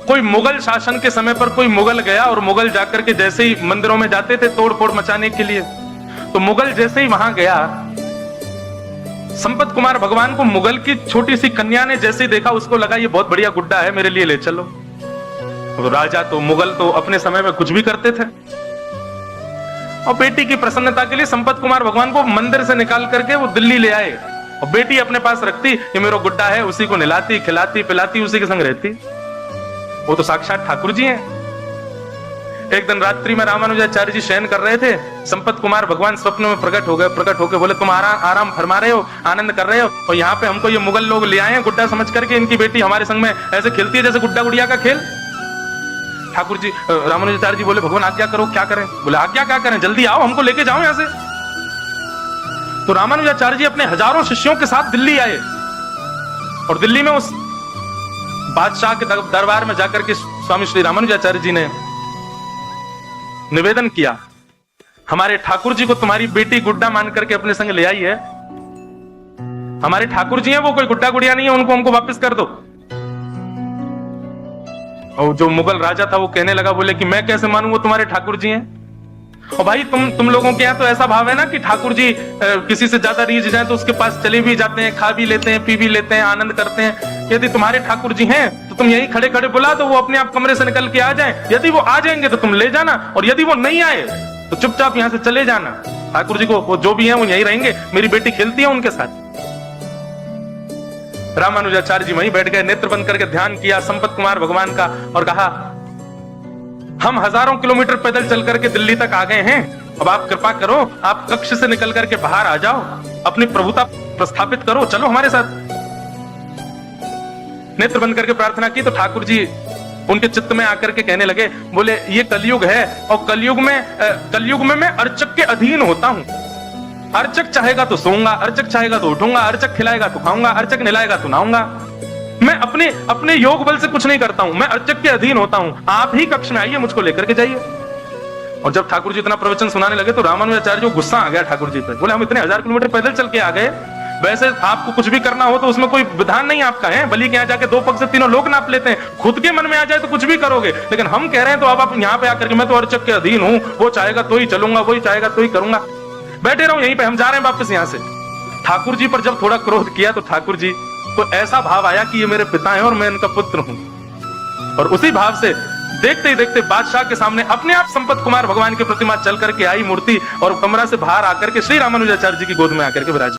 कोई मुगल शासन के समय पर कोई मुगल गया और मुगल जाकर के जैसे ही मंदिरों में जाते थे तोड़ फोड़ मचाने के लिए, तो मुगल जैसे ही वहां गया, संपत कुमार भगवान को मुगल की छोटी सी कन्या ने जैसे ही देखा, उसको लगा ये बहुत बढ़िया गुड्डा है, मेरे लिए ले चलो। तो राजा तो मुगल तो अपने समय में कुछ भी करते थे, और बेटी की प्रसन्नता के लिए संपत कुमार भगवान को मंदिर से निकाल करके वो दिल्ली ले आए, और बेटी अपने पास रखती, ये मेरा गुड्डा है, उसी को नहलाती खिलाती पिलाती उसी के संग रहती। वो तो साक्षात ठाकुर जी हैं। एक दिन रात्रि में रामानुजाचार्य जी शयन कर रहे थे, संपत कुमार भगवान स्वप्न में प्रकट हो गए। प्रकट होकर बोले, तुम आराम फरमा रहे हो, आनंद कर रहे हो, और यहाँ पे हमको ये मुगल लोग ले आए हैं गुड्डा समझ करके, इनकी बेटी हमारे संग में ऐसे खेलती है जैसे गुड्डा गुड़िया का खेल। ठाकुर जी रामानुजाचार्य जी बोले, भगवान आज्ञा करो, क्या करें? बोले, आज्ञा क्या करें, जल्दी आओ, हमको लेके जाओ यहाँ से। तो रामानुजाचार्य जी अपने हजारों शिष्यों के साथ दिल्ली आए, और दिल्ली में उस बादशाह के दरबार में जाकर के स्वामी श्री रामानुजाचार्य जी ने निवेदन किया, हमारे ठाकुर जी को तुम्हारी बेटी गुड्डा मान करके अपने संग ले आई है, हमारे ठाकुर जी हैं, वो कोई गुड्डा गुड़िया नहीं है, उनको हमको वापस कर दो। और जो मुगल राजा था वो कहने लगा, बोले कि मैं कैसे मानूं वो तुम्हारे ठाकुर जी हैं? और भाई तुम लोगों के यहाँ तो ऐसा भाव है ना कि ठाकुर जी किसी से ज्यादा रीझ जाए तो उसके पास चले भी जाते हैं, खा भी लेते हैं, पी भी लेते हैं, आनंद करते हैं। यदि तुम्हारे ठाकुर जी हैं तो तुम यहीं खड़े खड़े बुला दो, वो अपने आप कमरे से निकल के आ जाएं। यदि वो आ जाएंगे तो तुम ले जाना, और यदि वो नहीं आए तो चुपचाप यहाँ से चले जाना। ठाकुर जी को वो जो भी है वो यहीं रहेंगे, मेरी बेटी खेलती है उनके साथ। रामानुजाचार्य जी वहीं बैठ गए, नेत्र बंद करके ध्यान किया संपत कुमार भगवान का, और कहा, हम हजारों किलोमीटर पैदल चल करके दिल्ली तक आ गए हैं, अब आप कृपा करो, आप कक्ष से निकल करके बाहर आ जाओ, अपनी प्रभुता प्रस्थापित करो, चलो हमारे साथ। नेत्र बंद करके प्रार्थना की तो ठाकुर जी उनके चित्त में आकर के कहने लगे, बोले, ये कलयुग है, और कलयुग में मैं अर्चक के अधीन होता हूं। अर्चक चाहेगा तो सोऊंगा, अर्चक चाहेगा तो उठूंगा, अर्चक खिलाएगा तो खाऊंगा, अर्चक नहलाएगा तो नहाऊंगा। मैं अपने योग बल से कुछ नहीं करता हूं, मैं अर्चक के अधीन होता हूं। आप ही कक्ष में आइए, मुझको लेकर के जाइए। और जब ठाकुर जी इतना प्रवचन सुनाने लगे तो रामानुजाचार्य जी को गुस्सा आ गया ठाकुर जी पे। बोले, हम इतने 1000 किलोमीटर पैदल चल के आ गए, वैसे आपको कुछ भी करना हो तो उसमें कोई विधान नहीं आपका है, बलि के यहाँ जाके 2 पग से 3 लोग नाप लेते हैं, खुद के मन में आ जाए तो कुछ भी करोगे, लेकिन हम कह रहे हैं तो अब आप यहाँ पे आकर के, मैं तो अर्चक के अधीन हूँ, वो चाहेगा तो ही चलूंगा, वही चाहेगा तो ही करूंगा, बैठे रहो यहीं पे, हम जा रहे हैं वापस यहाँ से। ठाकुर जी पर जब थोड़ा क्रोध किया तो ठाकुर जी को ऐसा भाव आया कि ये मेरे पिता हैं और मैं इनका पुत्र हूं, और उसी भाव से देखते ही देखते बादशाह के सामने अपने आप संपत कुमार भगवान की प्रतिमा चल करके आई मूर्ति, और कमरा से बाहर आकर के श्री रामानुजाचार्य जी की गोद में आकर के विराज।